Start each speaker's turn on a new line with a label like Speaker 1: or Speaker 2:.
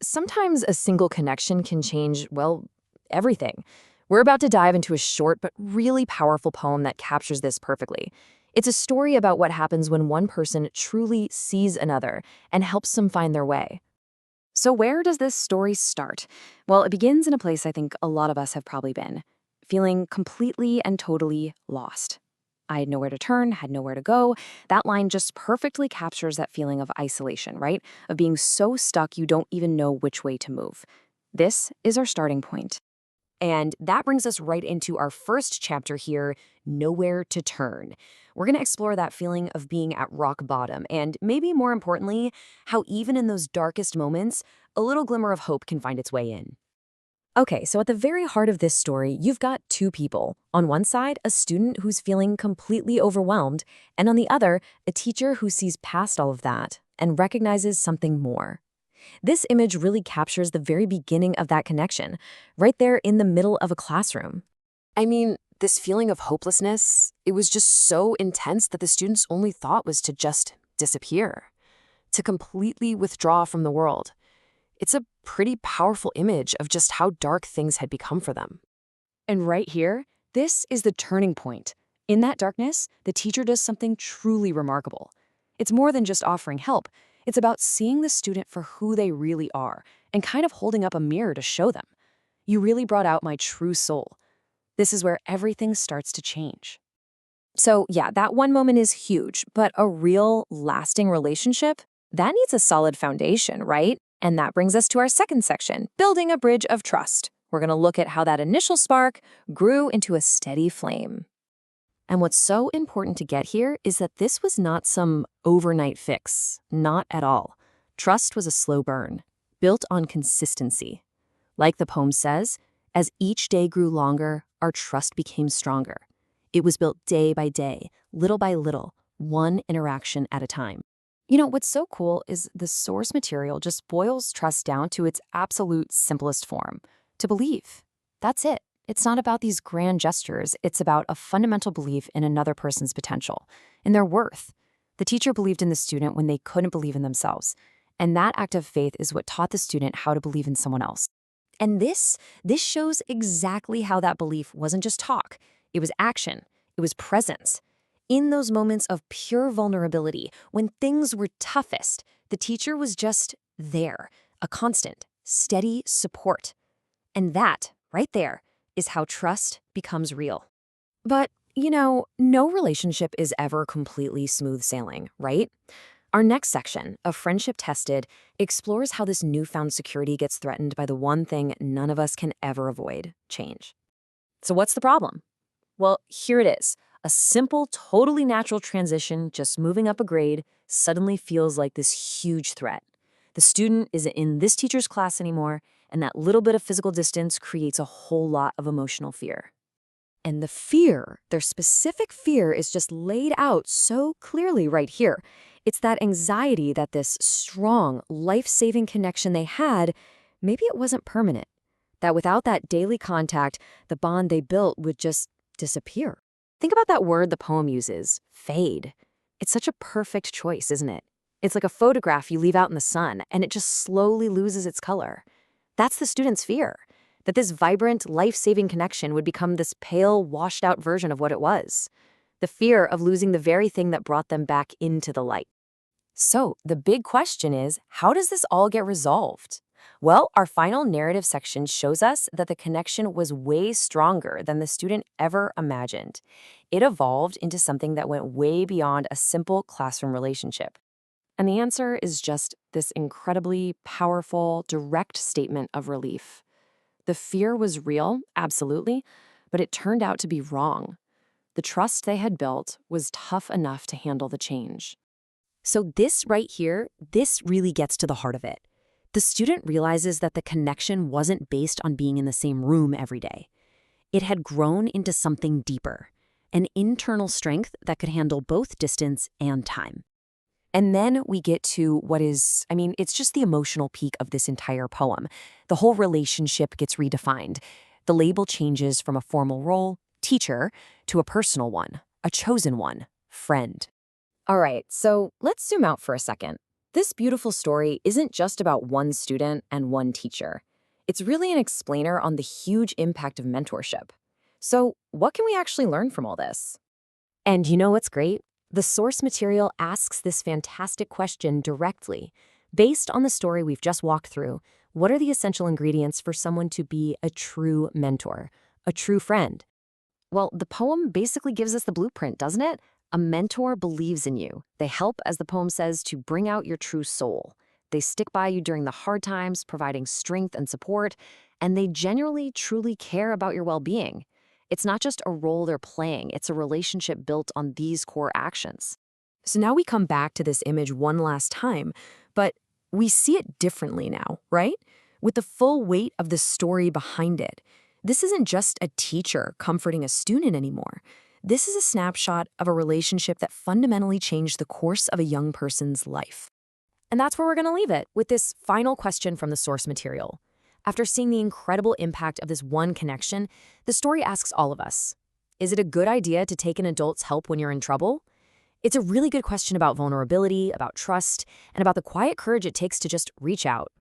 Speaker 1: Sometimes a single connection can change, well, everything. We're about to dive into a short but really powerful poem that captures this perfectly. It's a story about what happens when one person truly sees another and helps them find their way. So, where does this story start? Well, it begins in a place I think a lot of us have probably been, feeling completely and totally lost. I had nowhere to turn, had nowhere to go. That line just perfectly captures that feeling of isolation, right? Of being so stuck you don't even know which way to move. This is our starting point. And that brings us right into our first chapter here, Nowhere to Turn. We're going to explore that feeling of being at rock bottom, and maybe more importantly, how even in those darkest moments, a little glimmer of hope can find its way in. Okay, so at the very heart of this story, you've got two people. On one side, a student who's feeling completely overwhelmed, and on the other, a teacher who sees past all of that and recognizes something more. This image really captures the very beginning of that connection, right there in the middle of a classroom. I mean, this feeling of hopelessness, it was just so intense that the student's only thought was to just disappear, to completely withdraw from the world. It's a pretty powerful image of just how dark things had become for them. And right here, this is the turning point. In that darkness, the teacher does something truly remarkable. It's more than just offering help. It's about seeing the student for who they really are and kind of holding up a mirror to show them. You really brought out my true soul. This is where everything starts to change. So yeah, that one moment is huge, but a real, lasting relationship, that needs a solid foundation, right? And that brings us to our second section, building a bridge of trust. We're going to look at how that initial spark grew into a steady flame. And what's so important to get here is that this was not some overnight fix, not at all. Trust was a slow burn, built on consistency. Like the poem says, as each day grew longer, our trust became stronger. It was built day by day, little by little, one interaction at a time. What's so cool is the source material just boils trust down to its absolute simplest form, to believe. That's it. It's not about these grand gestures. It's about a fundamental belief in another person's potential, in their worth. The teacher believed in the student when they couldn't believe in themselves. And that act of faith is what taught the student how to believe in someone else. And this shows exactly how that belief wasn't just talk. It was action. It was presence. In those moments of pure vulnerability, when things were toughest, the teacher was just there, a constant, steady support. And that, right there, is how trust becomes real. But, no relationship is ever completely smooth sailing, right? Our next section, A Friendship Tested, explores how this newfound security gets threatened by the one thing none of us can ever avoid, change. So what's the problem? Well, here it is. A simple, totally natural transition, just moving up a grade, suddenly feels like this huge threat. The student isn't in this teacher's class anymore, and that little bit of physical distance creates a whole lot of emotional fear. And the fear, their specific fear, is just laid out so clearly right here. It's that anxiety that this strong, life-saving connection they had, maybe it wasn't permanent. That without that daily contact, the bond they built would just disappear. Think about that word the poem uses, fade. It's such a perfect choice, isn't it? It's like a photograph you leave out in the sun, and it just slowly loses its color. That's the student's fear, that this vibrant, life-saving connection would become this pale, washed-out version of what it was. The fear of losing the very thing that brought them back into the light. So, the big question is, how does this all get resolved? Well, our final narrative section shows us that the connection was way stronger than the student ever imagined. It evolved into something that went way beyond a simple classroom relationship. And the answer is just this incredibly powerful, direct statement of relief. The fear was real, absolutely, but it turned out to be wrong. The trust they had built was tough enough to handle the change. So this right here, this really gets to the heart of it. The student realizes that the connection wasn't based on being in the same room every day. It had grown into something deeper, an internal strength that could handle both distance and time. And then we get to what is, it's just the emotional peak of this entire poem. The whole relationship gets redefined. The label changes from a formal role, teacher, to a personal one, a chosen one, friend. All right, so let's zoom out for a second. This beautiful story isn't just about one student and one teacher. It's really an explainer on the huge impact of mentorship. So, what can we actually learn from all this? And you know what's great? The source material asks this fantastic question directly. Based on the story we've just walked through, what are the essential ingredients for someone to be a true mentor, a true friend? Well, the poem basically gives us the blueprint, doesn't it? A mentor believes in you. They help, as the poem says, to bring out your true soul. They stick by you during the hard times, providing strength and support, and they genuinely, truly care about your well-being. It's not just a role they're playing, it's a relationship built on these core actions. So now we come back to this image one last time, but we see it differently now, right? With the full weight of the story behind it. This isn't just a teacher comforting a student anymore. This is a snapshot of a relationship that fundamentally changed the course of a young person's life. And that's where we're going to leave it, with this final question from the source material. After seeing the incredible impact of this one connection, the story asks all of us, is it a good idea to take an adult's help when you're in trouble? It's a really good question about vulnerability, about trust, and about the quiet courage it takes to just reach out.